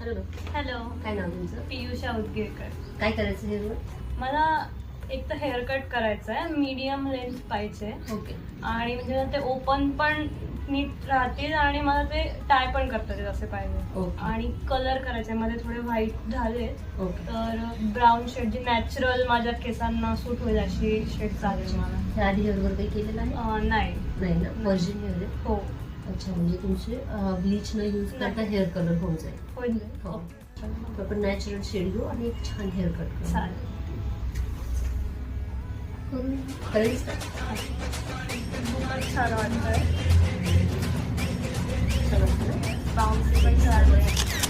Hello hello, काय नाव तुमचं? पियुषा उदगीरकर. काय करायचं हे? मला एक तर हेअर कट करायचं आहे, मीडियम लेंथ पाहिजे ओके आणि म्हणजे ते ओपन पण नीट राहतील आणि मला ते टाय पण करता येईल असे पाहिजे. ओके. आणि कलर करायचे, मध्ये थोडे व्हाईट झाले ओके. तर ब्राऊन शेड जी नॅचरल माझ्या केसांना सूट होईल अशी शेड चालेल मला. त्या आधी हेअरवर काही केलेलं आहे? नाही. नाही ना, व्हर्जिन हेअर आहे? हो, अच्छा, म्हणजे तुमचे ब्लीच न यूज करता हेअर कलर होऊन जाईल. होईल. हो, तर आपण नॅचरल शेड घेऊ आणि एक छान हेअर कट करू. चालेल. करेल का? खूपच छान वाटतंय. छान वाटतं ना? बाउन्सी पण छान आहे.